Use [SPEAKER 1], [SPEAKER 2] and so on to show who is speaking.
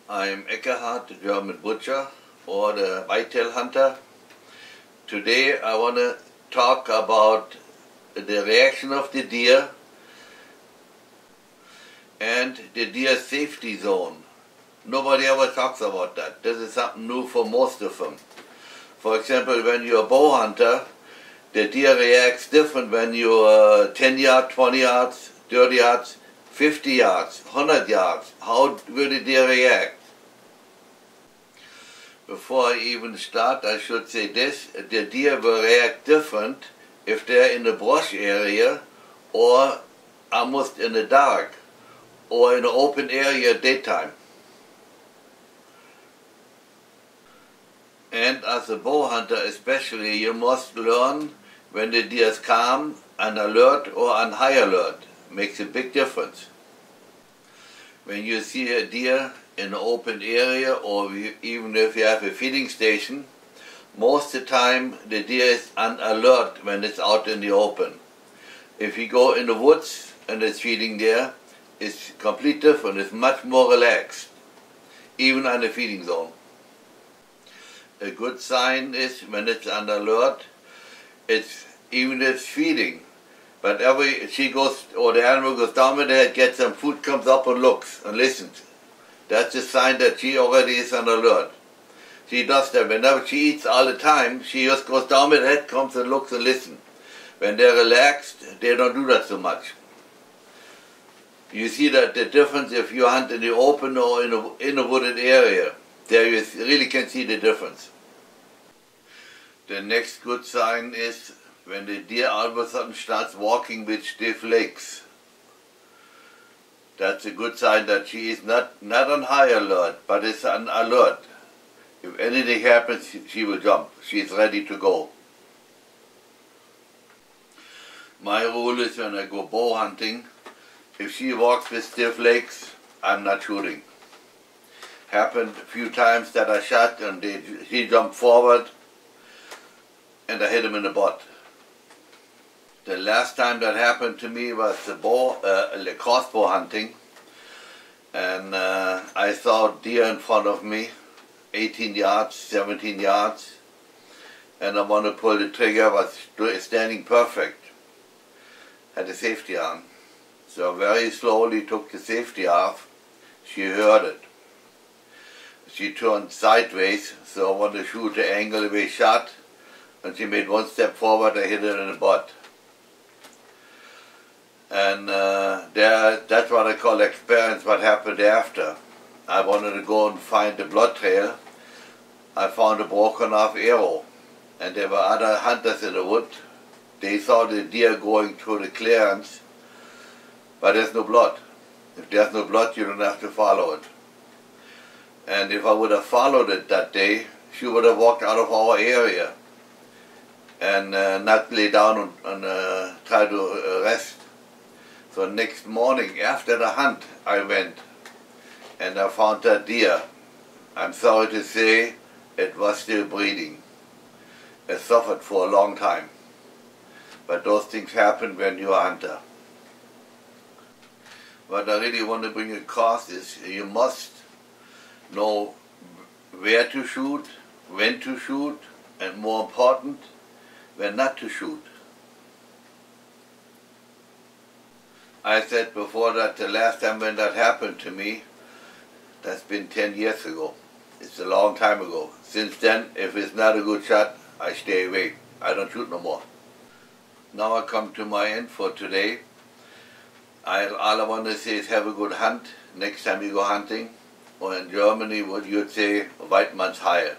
[SPEAKER 1] I'm Eckhard, the German butcher or the whitetail hunter. Today I want to talk about the reaction of the deer and the deer safety zone. Nobody ever talks about that. This is something new for most of them. For example, when you're a bow hunter, the deer reacts different when you're 10 yards, 20 yards, 30 yards, 50 yards, 100 yards. How will the deer react? Before I even start, I should say this: the deer will react different if they're in the brush area or almost in the dark or in an open area at daytime. And as a bow hunter especially, you must learn when the deer is calm, on alert or on high alert. Makes a big difference. When you see a deer in an open area, or even if you have a feeding station, most of the time the deer is on alert when it's out in the open. If you go in the woods and it's feeding there, it's completely different. It's much more relaxed, even on the feeding zone. A good sign is when it's on alert, even if it's feeding, but she goes, or the animal goes down with her head, gets some food, comes up and looks and listens. That's a sign that she already is on alert. She does that. Whenever she eats all the time, she just goes down with her head, comes and looks and listens. When they're relaxed, they don't do that so much. You see that the difference if you hunt in the open or in a wooded area. There you really can see the difference. The next good sign is when the deer all of a sudden starts walking with stiff legs. That's a good sign that she is not on high alert, but is on alert. If anything happens, she will jump. She is ready to go. My rule is when I go bow hunting, if she walks with stiff legs, I'm not shooting. Happened a few times that I shot and he jumped forward and I hit him in the butt. The last time that happened to me was the crossbow hunting, and I saw a deer in front of me, 18 yards, 17 yards, and I wanted to pull the trigger, was standing perfect, had the safety on. So very slowly took the safety off. She heard it. She turned sideways, so I wanted to shoot the angle the way shot, and she made one step forward, I hit her in the butt. And that's what I call experience, what happened after. I wanted to go and find the blood trail. I found a broken off arrow, and there were other hunters in the wood. They saw the deer going through the clearance, but there's no blood. If there's no blood, you don't have to follow it. And if I would have followed it that day, she would have walked out of our area and not lay down and try to rest. So next morning after the hunt I went and I found that deer. I'm sorry to say it was still breathing. It suffered for a long time. But those things happen when you're a hunter. What I really want to bring across is you must know where to shoot, when to shoot, and more important, when not to shoot. I said before that the last time when that happened to me, that's been 10 years ago. It's a long time ago. Since then, if it's not a good shot, I stay away. I don't shoot no more. Now I come to my end for today. All I want to say is have a good hunt next time you go hunting. Or in Germany, what you'd say, White Man's Heil.